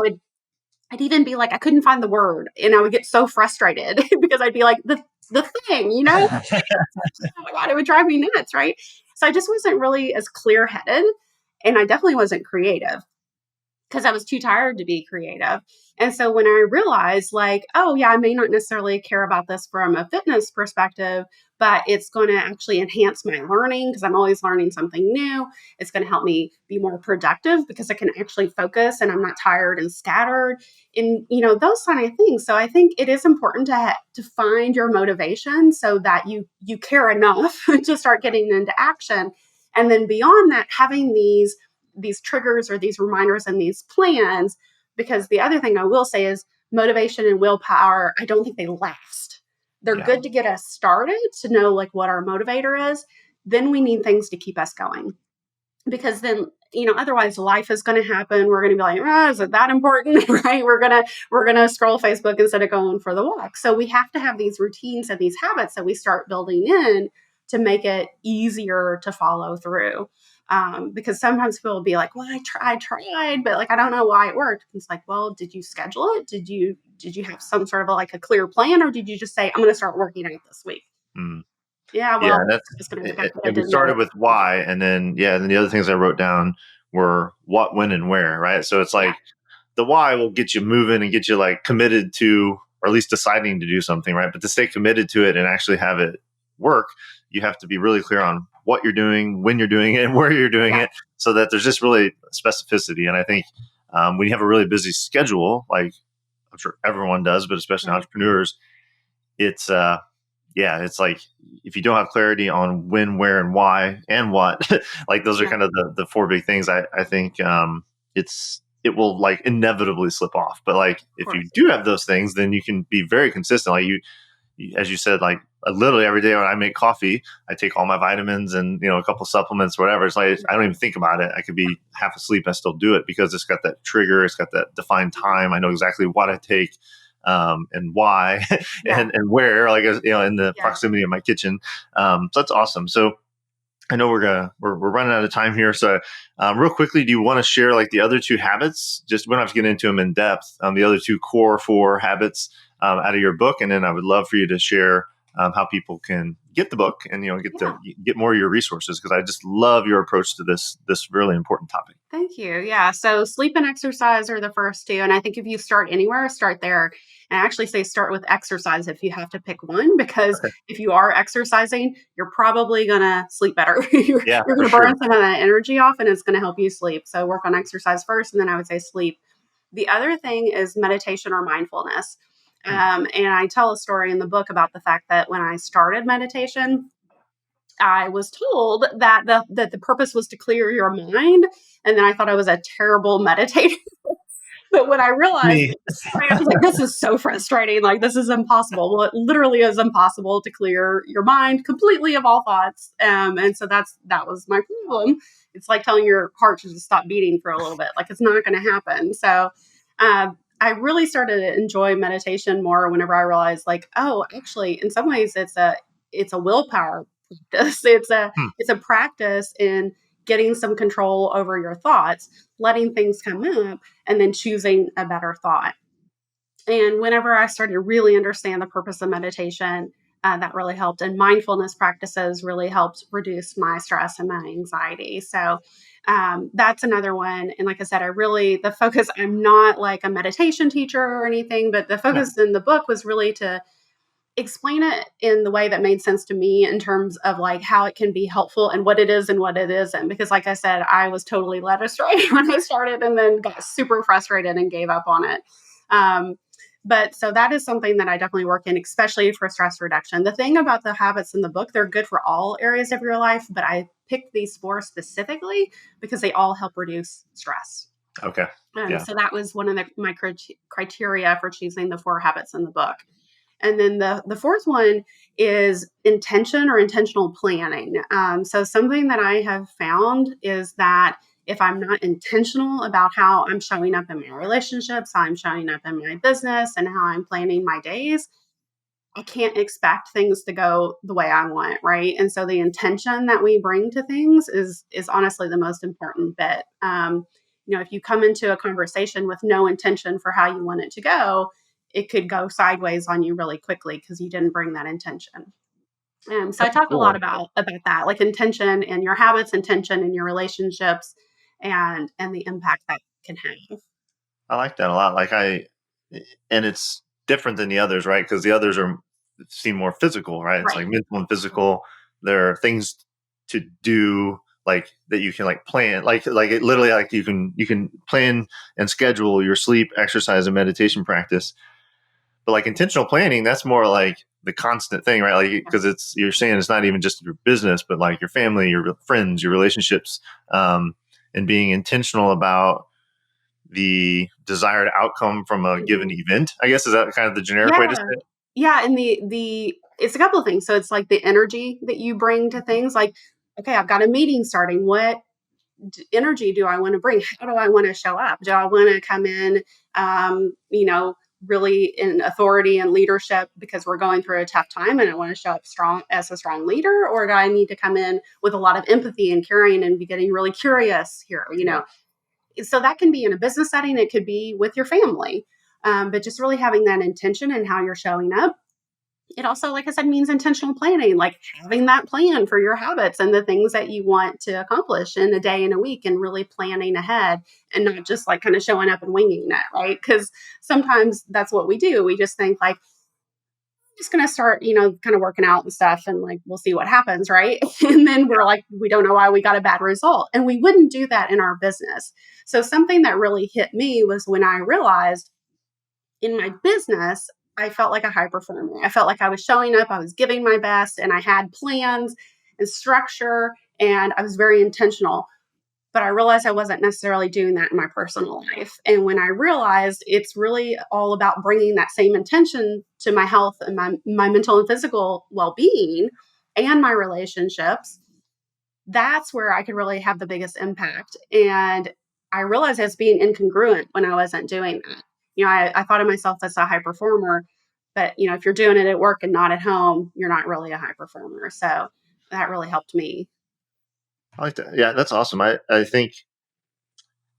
I'd even be like, I couldn't find the word, and I would get so frustrated because I'd be like, the thing, oh my God, it would drive me nuts, right? So I just wasn't really as clear-headed, and I definitely wasn't creative. because I was too tired to be creative. And so when I realized, like, oh, yeah, I may not necessarily care about this from a fitness perspective, but it's going to actually enhance my learning because I'm always learning something new. It's going to help me be more productive because I can actually focus and I'm not tired and scattered, and those kind of things. So I think it is important to find your motivation so that you care enough to start getting into action. And then beyond that, having these triggers or these reminders and these plans, because the other thing I will say is motivation and willpower, I don't think they last. They're good to get us started, to know like what our motivator is. Then we need things to keep us going, because then otherwise life is going to happen. We're going to be like, oh, is it that important? Right? We're gonna scroll Facebook instead of going for the walk. So we have to have these routines and these habits that we start building in to make it easier to follow through. Because sometimes people will be like, well, I tried, but like, I don't know why it worked. It's like, well, did you schedule it? Did you have some sort of like a clear plan, or did you just say, I'm going to start working out this week? Yeah, well, that's just going to go back to and we started with why, and then then the other things I wrote down were what, when, and where, right? So it's like the why will get you moving and get you like committed to, or at least deciding to do something, right? But to stay committed to it and actually have it work, you have to be really clear on what you're doing, when you're doing it, and where you're doing it, so that there's just really specificity. And I think when you have a really busy schedule, like I'm sure everyone does, but especially entrepreneurs, it's it's like if you don't have clarity on when, where, and why, and what, like those are kind of the four big things. I think it will like inevitably slip off. But like if you do have those things, then you can be very consistent. Like you as you said, like literally every day when I make coffee, I take all my vitamins and a couple supplements, whatever. It's like I don't even think about it. I could be half asleep, I still do it because it's got that trigger, it's got that defined time. I know exactly what I take. And why and where, like, in the proximity of my kitchen. So that's awesome. So I know we're running out of time here. So real quickly, do you want to share like the other two habits? Just we don't have to get into them in depth. The other two core 4 habits out of your book. And then I would love for you to share how people can get the book and, get more of your resources. Cause I just love your approach to this really important topic. Thank you. Yeah. So sleep and exercise are the first two. And I think if you start anywhere, start there. And I actually say start with exercise if you have to pick one, because if you are exercising, you're probably going to sleep better. You're going to burn some of that energy off and it's going to help you sleep. So work on exercise first. And then I would say sleep. The other thing is meditation or mindfulness. And I tell a story in the book about the fact that when I started meditation, I was told that the purpose was to clear your mind. And then I thought I was a terrible meditator. But when I realized, I was like, this is so frustrating. Like, this is impossible. Well, it literally is impossible to clear your mind completely of all thoughts. And so that was my problem. It's like telling your heart to just stop beating for a little bit. Like, it's not going to happen. So I really started to enjoy meditation more whenever I realized, like, oh, actually, in some ways, it's a willpower practice. It's a practice in getting some control over your thoughts, letting things come up, and then choosing a better thought. And whenever I started to really understand the purpose of meditation, that really helped. And mindfulness practices really helped reduce my stress and my anxiety. So that's another one. And like I said, the focus, I'm not like a meditation teacher or anything, but the focus in the book was really to explain it in the way that made sense to me in terms of like how it can be helpful and what it is and what it isn't. Because like I said, I was totally led astray when I started and then got super frustrated and gave up on it. But so that is something that I definitely work in, especially for stress reduction. The thing about the habits in the book, they're good for all areas of your life, but I picked these 4 specifically because they all help reduce stress. Okay. So that was one of my criteria for choosing the 4 habits in the book. And then the fourth one is intention or intentional planning. So something that I have found is that if I'm not intentional about how I'm showing up in my relationships, how I'm showing up in my business, and how I'm planning my days, I can't expect things to go the way I want, right? And so the intention that we bring to things is honestly the most important bit. If you come into a conversation with no intention for how you want it to go, it could go sideways on you really quickly because you didn't bring that intention. So I talk a lot about that, like intention in your habits, intention in your relationships, and the impact that can have. I like that a lot. And it's different than the others, right? Because the others seem more physical, right? It's Right. like mental and physical. There are things to do like that you can like plan, like it literally like you can plan and schedule your sleep, exercise, and meditation practice. But like intentional planning, that's more like the constant thing, right? Like because you're saying it's not even just your business, but like your family, your friends, your relationships, and being intentional about the desired outcome from a given event, I guess. Is that kind of the generic way to say Yeah. it? Yeah. And the it's a couple of things. So it's like the energy that you bring to things like, okay, I've got a meeting starting. What energy do I want to bring? How do I want to show up? Do I want to come in, really in authority and leadership because we're going through a tough time and I want to show up strong as a strong leader? Or do I need to come in with a lot of empathy and caring and be getting really curious here? So that can be in a business setting. It could be with your family. But just really having that intention and how you're showing up. It also, like I said, means intentional planning, like having that plan for your habits and the things that you want to accomplish in a day and a week and really planning ahead and not just like kind of showing up and winging it, right? Because sometimes that's what we do. We just think like, I'm just going to start, kind of working out and stuff and like, we'll see what happens, right? And then we're like, we don't know why we got a bad result. And we wouldn't do that in our business. So something that really hit me was when I realized in my business, I felt like a high performer. I felt like I was showing up, I was giving my best, and I had plans and structure, and I was very intentional. But I realized I wasn't necessarily doing that in my personal life. And when I realized it's really all about bringing that same intention to my health and my mental and physical well being and my relationships, that's where I could really have the biggest impact. And I realized I was being incongruent when I wasn't doing that. I thought of myself as a high performer, but if you're doing it at work and not at home, you're not really a high performer. So that really helped me. I like that. Yeah, that's awesome. I think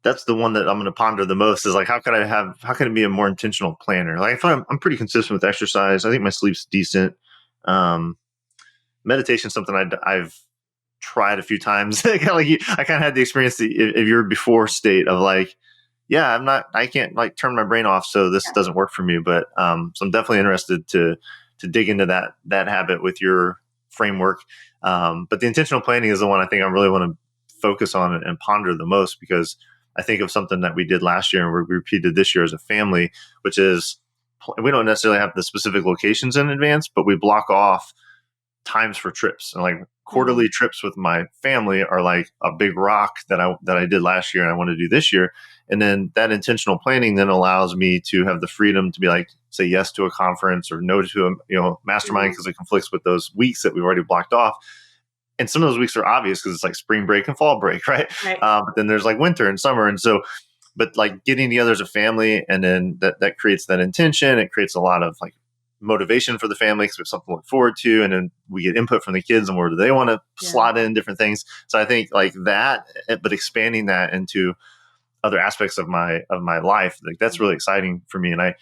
that's the one that I'm going to ponder the most is like, how can I be a more intentional planner? Like, if I'm pretty consistent with exercise. I think my sleep's decent. Meditation is something I've tried a few times. I kind of had the experience of your before state of like, yeah, I can't like turn my brain off. So this doesn't work for me. But, so I'm definitely interested to dig into that habit with your framework. But the intentional planning is the one I think I really want to focus on and ponder the most, because I think of something that we did last year and we repeated this year as a family, which is we don't necessarily have the specific locations in advance, but we block off times for trips. And like quarterly trips with my family are like a big rock that I did last year and I want to do this year. And then that intentional planning then allows me to have the freedom to be like, say yes to a conference or no to a mastermind, because it conflicts with those weeks that we've already blocked off. And some of those weeks are obvious because it's like spring break and fall break, right? But then there's like winter and summer. And so, but like getting together as a family, and then that creates that intention. It creates a lot of like motivation for the family because we have something to look forward to. And then we get input from the kids and where do they want to slot in different things. So I think like that, but expanding that into other aspects of my life, like that's really exciting for me. And I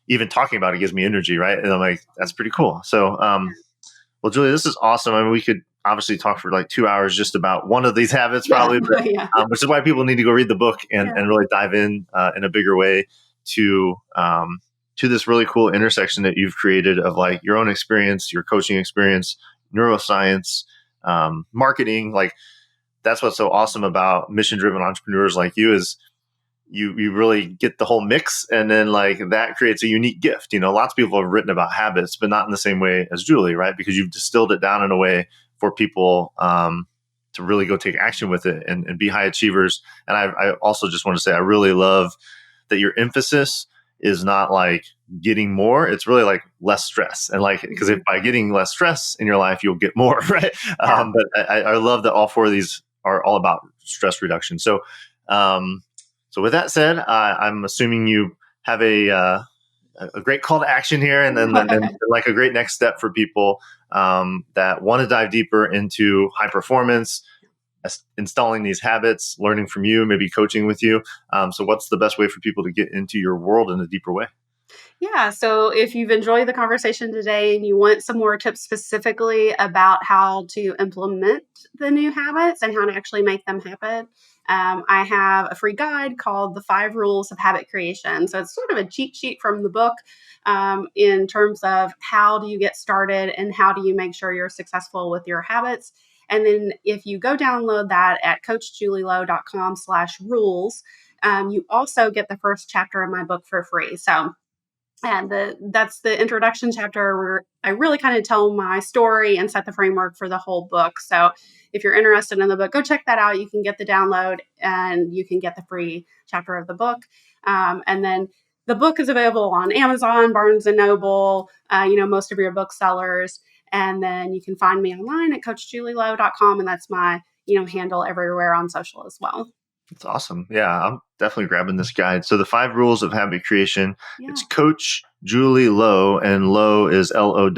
even talking about it gives me energy, right? And I'm like, that's pretty cool. So, well, Julie, this is awesome. I mean, we could obviously talk for like 2 hours just about one of these habits, probably, but, which is why people need to go read the book and really dive in a bigger way to this really cool intersection that you've created of like your own experience, your coaching experience, neuroscience, marketing. Like that's what's so awesome about mission-driven entrepreneurs like you is you really get the whole mix, and then like that creates a unique gift. Lots of people have written about habits, but not in the same way as Julie, right? Because you've distilled it down in a way for people to really go take action with it and be high achievers. And I also just want to say I really love that your emphasis is not like getting more. It's really like less stress. And like, because if by getting less stress in your life, you'll get more, right? But I love that all four of these are all about stress reduction. So, so with that said, I'm assuming you have a great call to action here, and then like a great next step for people that want to dive deeper into high performance, installing these habits, learning from you, maybe coaching with you. So what's the best way for people to get into your world in a deeper way? Yeah. So if you've enjoyed the conversation today and you want some more tips specifically about how to implement the new habits and how to actually make them happen, I have a free guide called The 5 Rules of Habit Creation. So it's sort of a cheat sheet from the book in terms of how do you get started and how do you make sure you're successful with your habits. And then if you go download that at coachjulielowe.com/rules, you also get the first chapter of my book for free. So and that's the introduction chapter where I really kind of tell my story and set the framework for the whole book. So if you're interested in the book, go check that out. You can get the download and you can get the free chapter of the book. And then the book is available on Amazon, Barnes and Noble, most of your booksellers. And then you can find me online at coachjulielowe.com. And that's my, handle everywhere on social as well. That's awesome. Yeah, I'm definitely grabbing this guide. So the 5 rules of habit creation, It's Coach Julie Lowe, and Lowe is Lowe,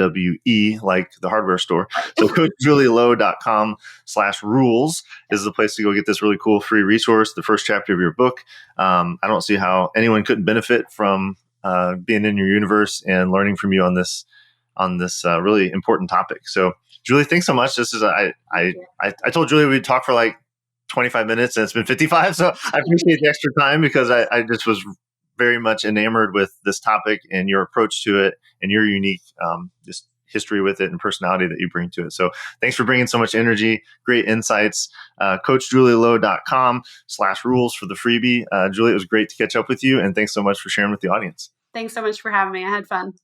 like the hardware store. So coachjulielowe.com/rules is the place to go get this really cool free resource, the first chapter of your book. I don't see how anyone couldn't benefit from being in your universe and learning from you on this really important topic. So Julie, thanks so much. This is I told Julie we'd talk for like 25 minutes and it's been 55. So I appreciate the extra time because I just was very much enamored with this topic and your approach to it and your unique just history with it and personality that you bring to it. So thanks for bringing so much energy, great insights. CoachJulieLowe.com/rules for the freebie. Julie, it was great to catch up with you and thanks so much for sharing with the audience. Thanks so much for having me. I had fun.